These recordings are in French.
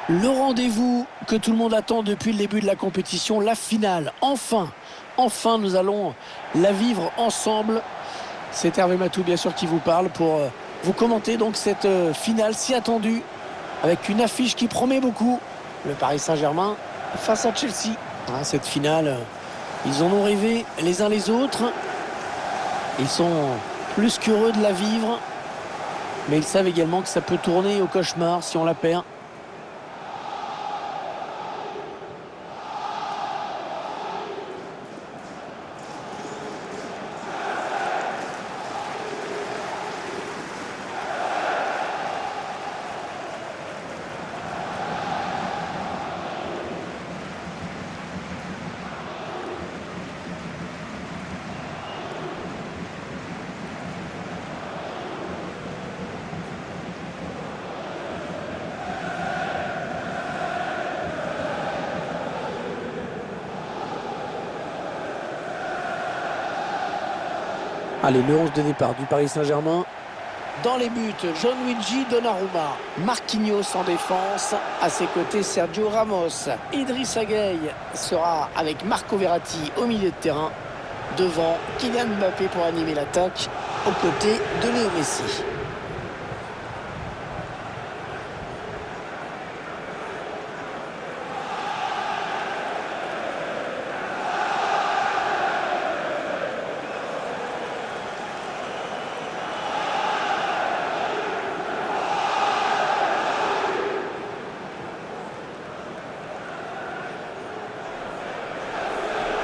Le rendez-vous que tout le monde attend depuis le début de la compétition, la finale. Enfin, nous allons la vivre ensemble. C'est Hervé Matou, bien sûr, qui vous parle pour vous commenter donc cette finale si attendue avec une affiche qui promet beaucoup. Le Paris Saint-Germain face à Chelsea. Ah, cette finale, ils en ont rêvé les uns les autres. Ils sont plus qu'heureux de la vivre. Mais ils savent également que ça peut tourner au cauchemar si on la perd. Allez, le 11 de départ du Paris Saint-Germain. Dans les buts, Gianluigi Donnarumma, Marquinhos en défense, à ses côtés Sergio Ramos. Idrissa Gueye sera avec Marco Verratti au milieu de terrain. Devant, Kylian Mbappé pour animer l'attaque, aux côtés de Léo Messi.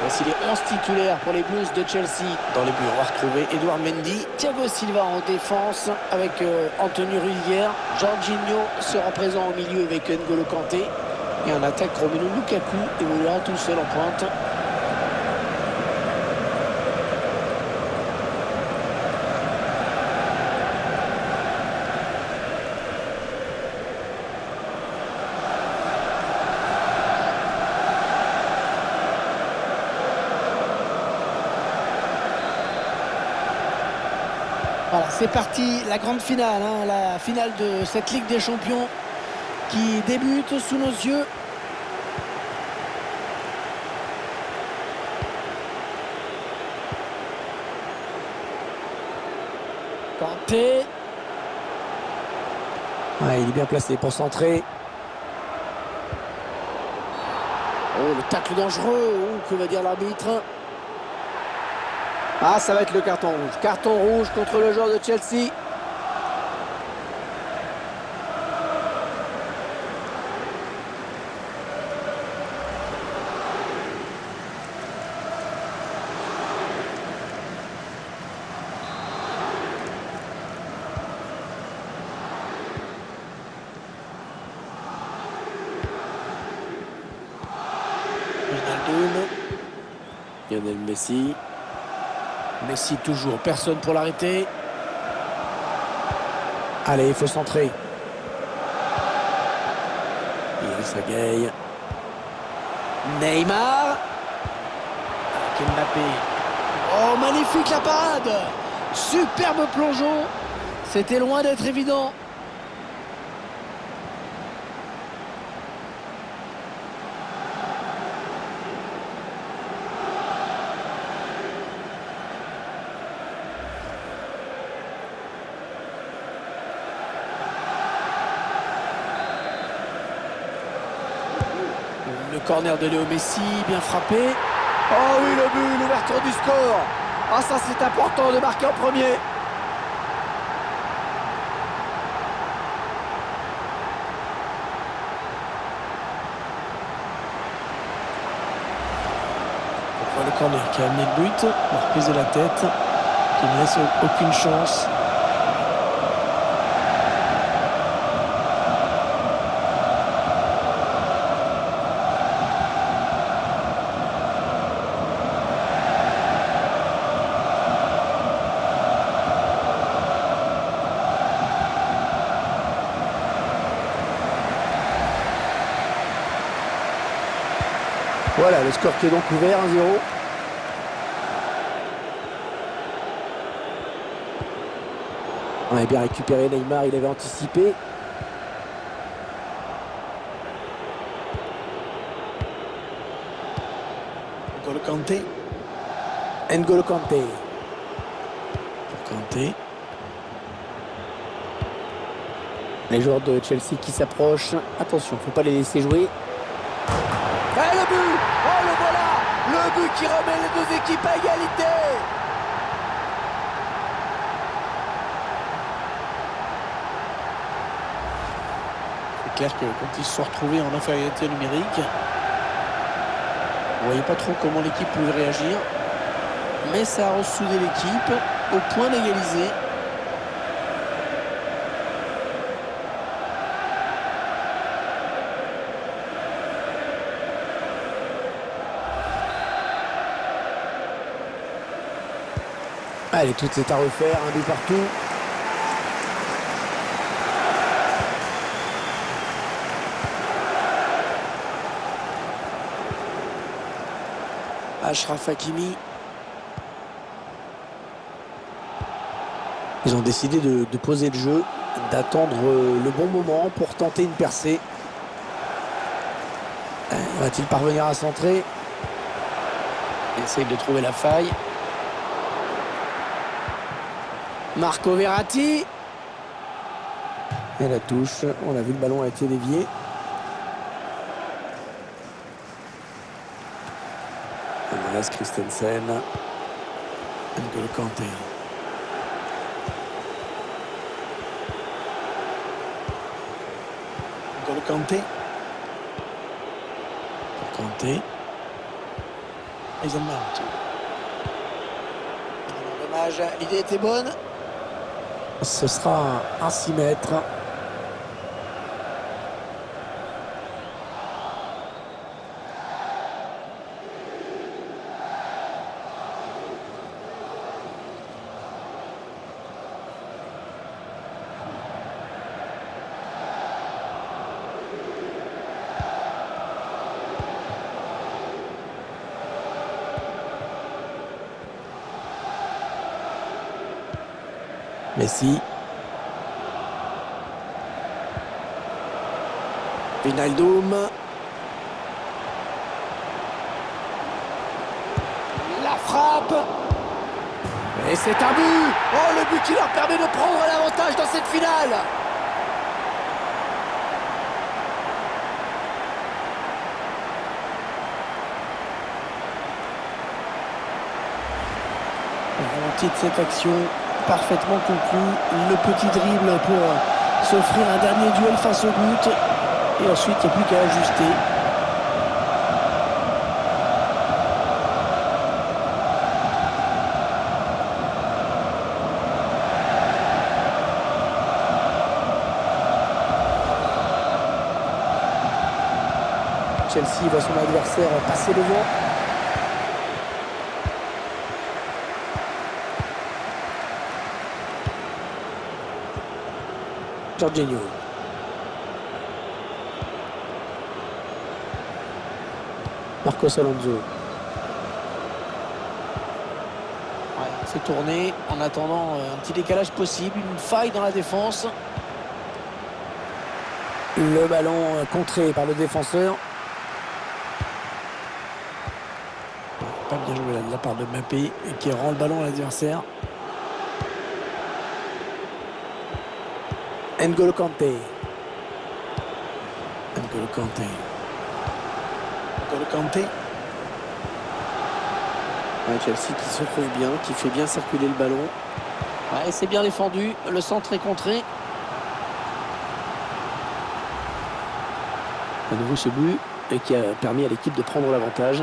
Voici les 11 titulaires pour les Blues de Chelsea. Dans les buts, on va retrouver Edouard Mendy, Thiago Silva en défense avec Anthony Rudiger. Jorginho sera présent au milieu avec N'Golo Kanté. Et en attaque, Romelu Lukaku évoluera tout seul en pointe. Voilà, c'est parti, la grande finale, la finale de cette Ligue des Champions qui débute sous nos yeux. Kanté. Ouais, il est bien placé pour centrer. Oh, le tacle dangereux. Oh, que va dire l'arbitre? Ah, ça va être le carton rouge. Carton rouge contre le joueur de Chelsea. Ronaldo. Lionel Messi. Messi toujours, personne pour l'arrêter. Allez, il faut centrer. Idrissa Gueye. Neymar. Avec Mbappé. Oh, magnifique la parade. Superbe plongeon. C'était loin d'être évident. Le corner de Léo Messi, bien frappé. Oh oui, le but, l'ouverture du score. Ah, ça c'est important de marquer en premier. On voit le corner qui a amené le but. La reprise de la tête, qui ne laisse aucune chance. Voilà, le score qui est donc ouvert, 1-0. On a bien récupéré Neymar, il avait anticipé. Kanté. N'Golo Kanté. Kanté. Les joueurs de Chelsea qui s'approchent. Attention, faut pas les laisser jouer. Et le but! Oh, le voilà! Le but qui remet les deux équipes à égalité! C'est clair que quand ils se sont retrouvés en infériorité numérique, on voyait pas trop comment l'équipe pouvait réagir. Mais ça a ressoudé l'équipe au point d'égaliser. Allez, tout est à refaire, un but partout. Achraf Hakimi. Ils ont décidé de poser le jeu, d'attendre le bon moment pour tenter une percée. Va-t-il parvenir à centrer? Il essaye de trouver la faille. Marco Verratti. Et la touche. On a vu le ballon a été dévié. Andreas Christensen. N'Golo Kanté. N'Golo Kanté. Kanté. Mason Mount. Dommage, l'idée était bonne. Ce sera un 6 mètres. Messi. Wijnaldum. La frappe. Et c'est un but. Oh, le but qui leur permet de prendre l'avantage dans cette finale. Volontiers de cette action. Parfaitement conclu, le petit dribble pour s'offrir un dernier duel face au but et ensuite il n'y a plus qu'à ajuster. Chelsea voit son adversaire passer devant. Jorginho. Marcos Alonso. Fait tourner en attendant un petit décalage possible, une faille dans la défense. Le ballon contré par le défenseur. Pas bien joué là de la part de Mbappé qui rend le ballon à l'adversaire. N'Golo Kanté. N'Golo Kanté. N'Golo Kanté. Ouais, Chelsea qui se trouve bien, qui fait bien circuler le ballon. Ouais, c'est bien défendu, le centre est contré. À nouveau ce but qui a permis à l'équipe de prendre l'avantage.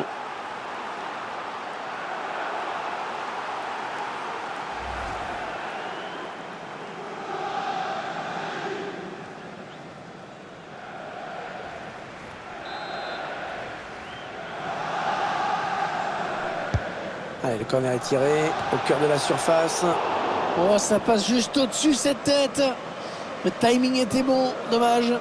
Allez, le corner est tiré au cœur de la surface. Oh, ça passe juste au-dessus cette tête. Le timing était bon, dommage.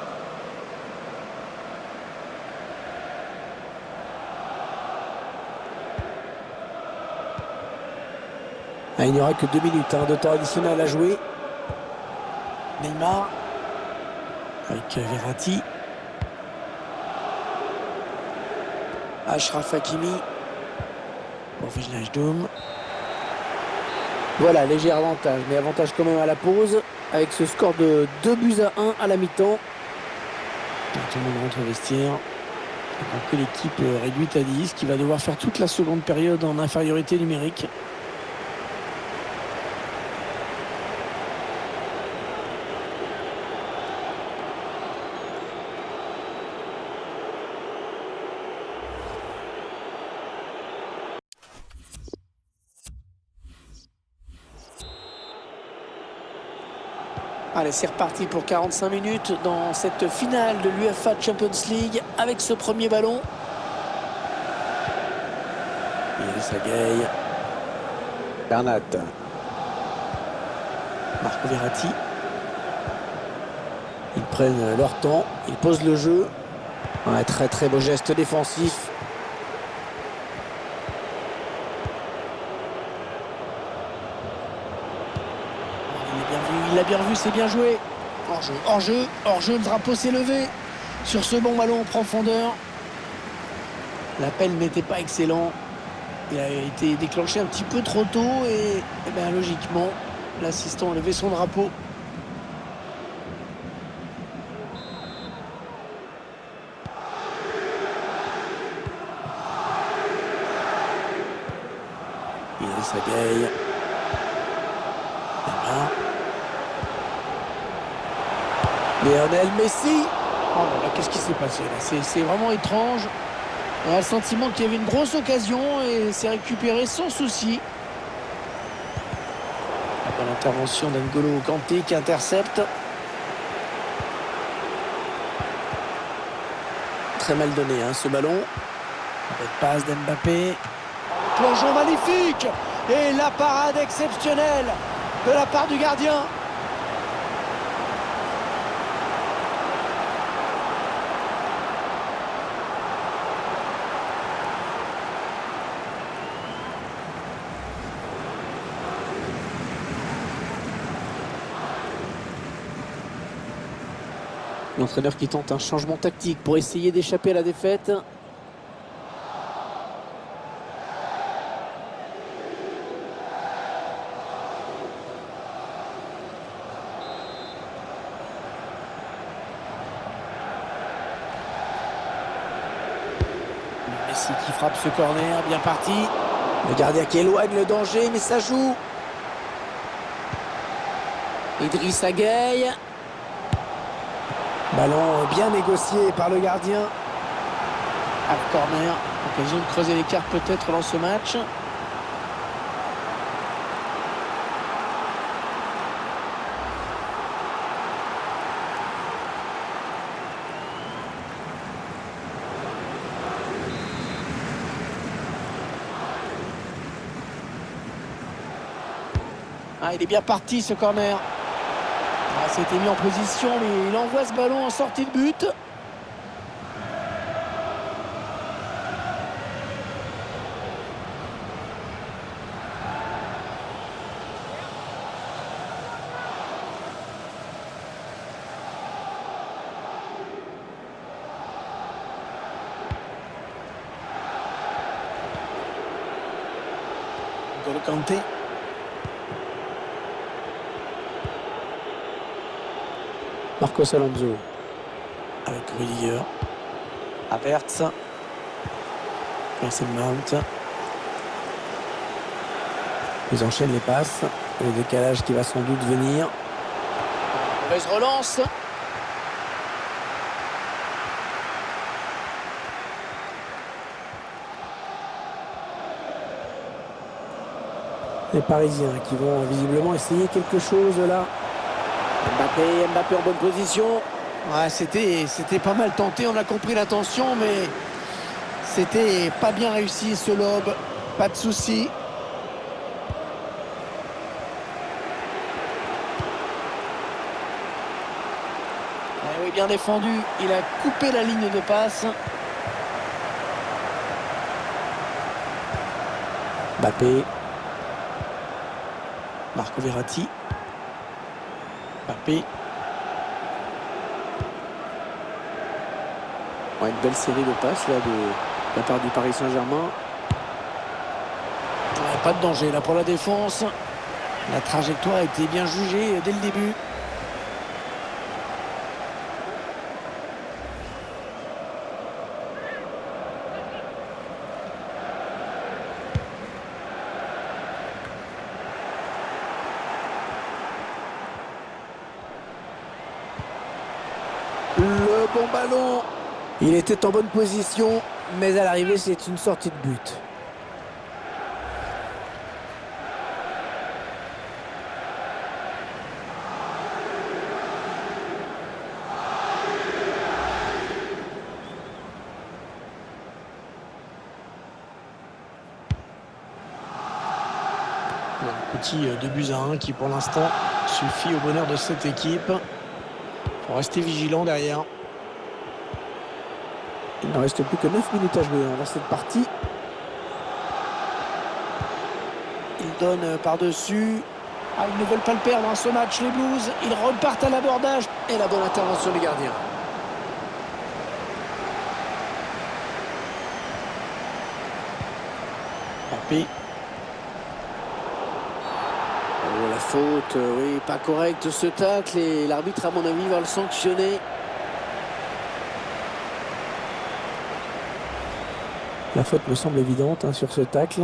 Ah, il n'y aura que 2 minutes de temps additionnel à jouer. Neymar avec Verratti. Achraf Hakimi. Wijnaldum. Voilà, léger avantage, mais avantage quand même à la pause, avec ce score de 2-1 à la mi-temps. Tout le monde rentre au vestiaire. Donc l'équipe réduite à 10, qui va devoir faire toute la seconde période en infériorité numérique. Allez, c'est reparti pour 45 minutes dans cette finale de l'UEFA Champions League avec ce premier ballon. Idrissa Gueye. Bernat. Marco Verratti. Ils prennent leur temps, ils posent le jeu. Un très très beau geste défensif. Il l'a bien vu, c'est bien joué. Hors-jeu, le drapeau s'est levé. Sur ce bon ballon en profondeur. L'appel n'était pas excellent. Il a été déclenché un petit peu trop tôt et bien, logiquement, l'assistant a levé son drapeau. Idrissa Gueye. Lionel Messi. Oh là là, qu'est-ce qui s'est passé là? C'est vraiment étrange. On a le sentiment qu'il y avait une grosse occasion et c'est récupéré sans souci. Après l'intervention d'N'Golo Kanté qui intercepte. Très mal donné hein, ce ballon. Avec passe d'Mbappé. Plongeon magnifique. Et la parade exceptionnelle de la part du gardien. L'entraîneur qui tente un changement tactique pour essayer d'échapper à la défaite. Messi qui frappe ce corner, bien parti. Le gardien qui éloigne le danger, mais ça joue. Idrissa Gueye. Ballon bien négocié par le gardien. À le corner. Occasion de creuser l'écart peut-être dans ce match. Ah, il est bien parti ce corner. Ah, c'était mis en position, mais il envoie ce ballon en sortie de but. N'Golo Kanté. Marcos Alonso avec Rudiger. Havertz. Mason Mount. Ils enchaînent les passes. Le décalage qui va sans doute venir. Mauvaise relance. Les Parisiens qui vont visiblement essayer quelque chose là. Mbappé en bonne position. Ouais, c'était pas mal tenté, on a compris l'intention, mais c'était pas bien réussi ce lob. Pas de souci. Oui, bien défendu. Il a coupé la ligne de passe. Mbappé. Marco Verratti. Mbappé. Ouais, une belle série de passes là de la part du Paris Saint-Germain. Pas de danger là pour la défense. La trajectoire a été bien jugée dès le début. Le bon ballon. Il était en bonne position, mais à l'arrivée, c'est une sortie de but. Un petit 2-1 qui, pour l'instant, suffit au bonheur de cette équipe. Il faut rester vigilant derrière. Il ne reste plus que 9 minutes à jouer dans cette partie. Il donne par-dessus. Ah, ils ne veulent pas le perdre ce match, les Blues. Ils repartent à l'abordage. Et la bonne intervention du gardien. Papé. Oh, la faute, oui, pas correcte ce tacle. Et l'arbitre, à mon avis, va le sanctionner. La faute me semble évidente sur ce tacle.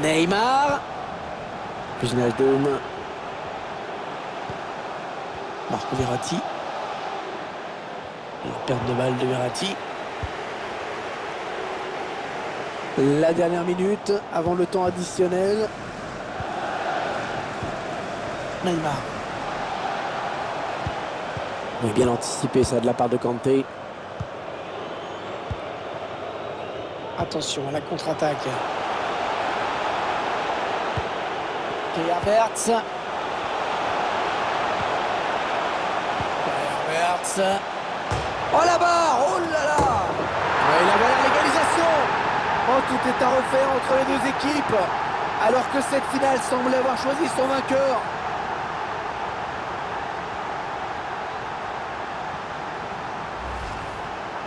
Neymar. Wijnaldum. Marco Verratti. La perte de balle de Verratti. La dernière minute avant le temps additionnel. Neymar. Oui, bien anticipé ça de la part de Kanté. Attention à la contre-attaque. Kai Havertz. Oh la barre. Oh là là. Ouais, la valeur l'égalisation. Oh, tout est à refaire entre les deux équipes. Alors que cette finale semble avoir choisi son vainqueur.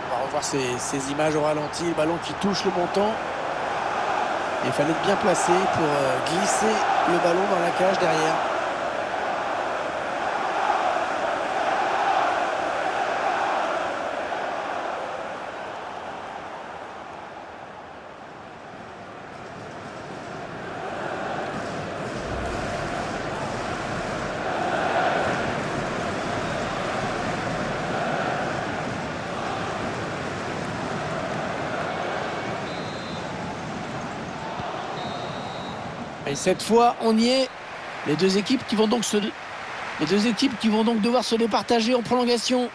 On va revoir ces images au ralenti. Le ballon qui touche le montant. Il fallait être bien placé pour glisser le ballon dans la cage derrière. Et cette fois, on y est. Les deux équipes qui vont donc devoir se départager en prolongation.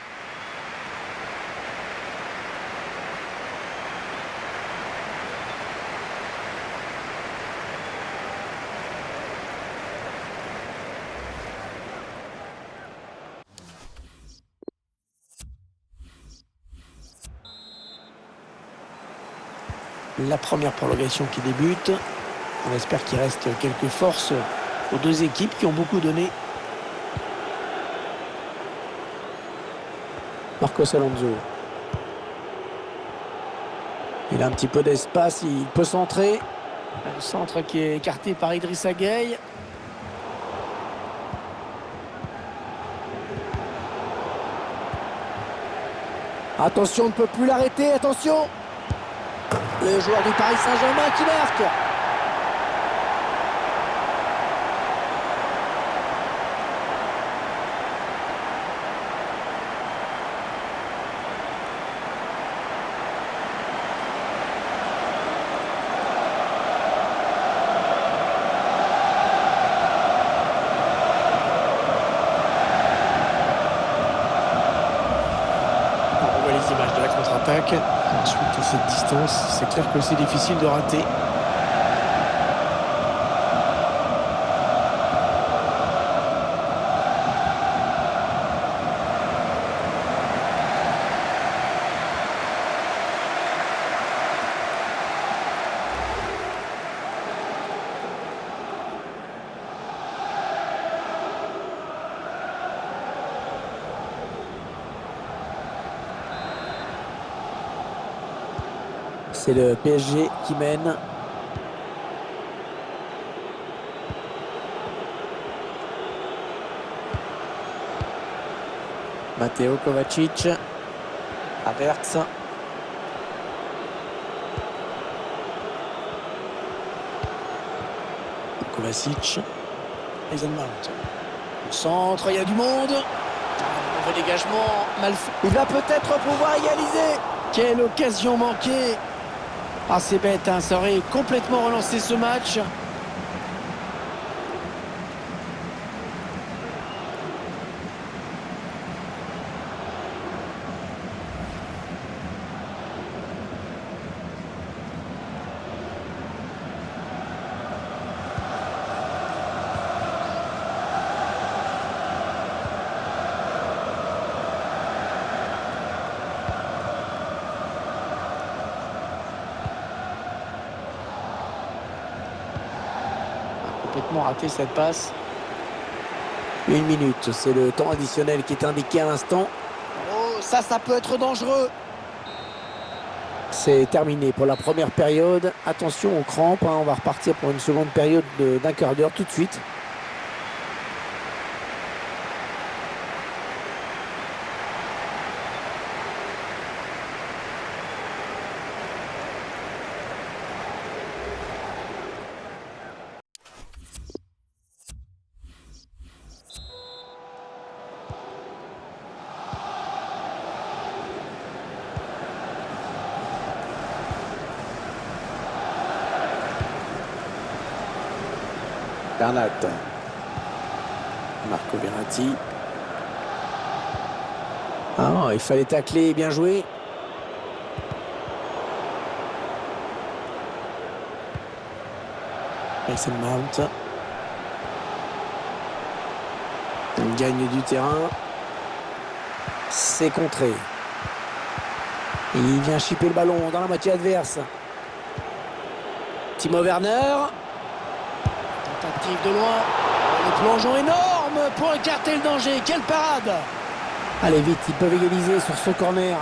La première prolongation qui débute. On espère qu'il reste quelques forces aux deux équipes qui ont beaucoup donné. Marcos Alonso. Il a un petit peu d'espace, il peut centrer. Le centre qui est écarté par Idrissa Gueye. Attention, on ne peut plus l'arrêter, attention. Le joueur du Paris Saint-Germain qui marque. Les images de la contre-attaque. Ensuite, à cette distance, c'est clair que c'est difficile de rater. C'est le PSG qui mène. Matteo Kovacic. Havertz. Kovacic. Mason Mount. Au centre, il y a du monde. Mauvais dégagement, mal fait. Il va peut-être pouvoir égaliser. Quelle occasion manquée. Ah, c'est bête, hein, ça aurait complètement relancé ce match. Complètement raté cette passe. 1 minute, c'est le temps additionnel qui est indiqué à l'instant. Oh, ça peut être dangereux. C'est terminé pour la première période. Attention aux crampes, hein, on va repartir pour une seconde période d'un quart d'heure tout de suite. Bernat. Marco Verratti. Ah, il fallait tacler, bien joué. Mason Mount. On gagne du terrain. C'est contré. Il vient chipper le ballon dans la moitié adverse. Timo Werner. Tentative de loin. Le plongeon énorme pour écarter le danger. Quelle parade! Allez vite, ils peuvent égaliser sur ce corner.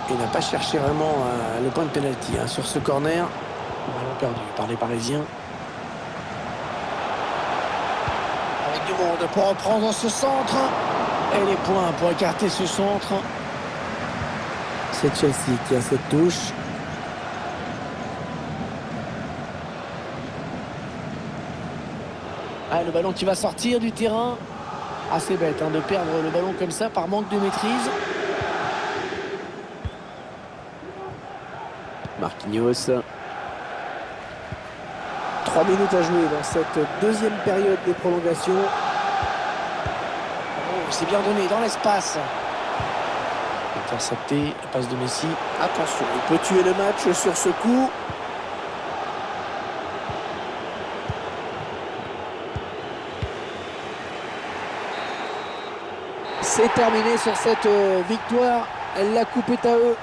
Il n'a pas cherché vraiment le point de pénalty sur ce corner. Ballon perdu par les Parisiens. Avec du monde pour reprendre ce centre. Et les points pour écarter ce centre. C'est Chelsea qui a cette touche. Ah, le ballon qui va sortir du terrain. Assez bête de perdre le ballon comme ça par manque de maîtrise. Marquinhos. 3 minutes à jouer dans cette deuxième période des prolongations. Oh, c'est bien donné dans l'espace. Intercepté, la passe de Messi. Attention, il peut tuer le match sur ce coup. C'est terminé sur cette victoire. La coupe est à eux.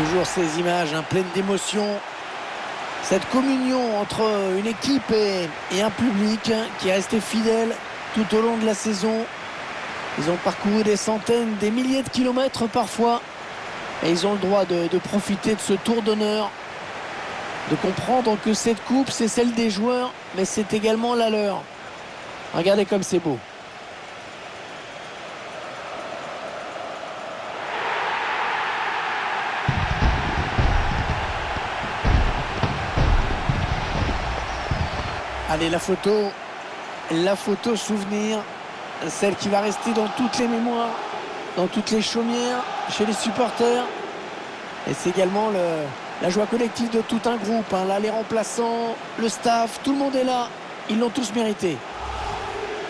toujours ces images pleines d'émotion. Cette communion entre une équipe et un public qui est resté fidèle tout au long de la saison. Ils ont parcouru des centaines, des milliers de kilomètres parfois. Et ils ont le droit de profiter de ce tour d'honneur. De comprendre que cette coupe, c'est celle des joueurs, mais c'est également la leur. Regardez comme c'est beau. Allez, la photo souvenir, celle qui va rester dans toutes les mémoires, dans toutes les chaumières, chez les supporters. Et c'est également la joie collective de tout un groupe. Là, les remplaçants, le staff, tout le monde est là. Ils l'ont tous mérité.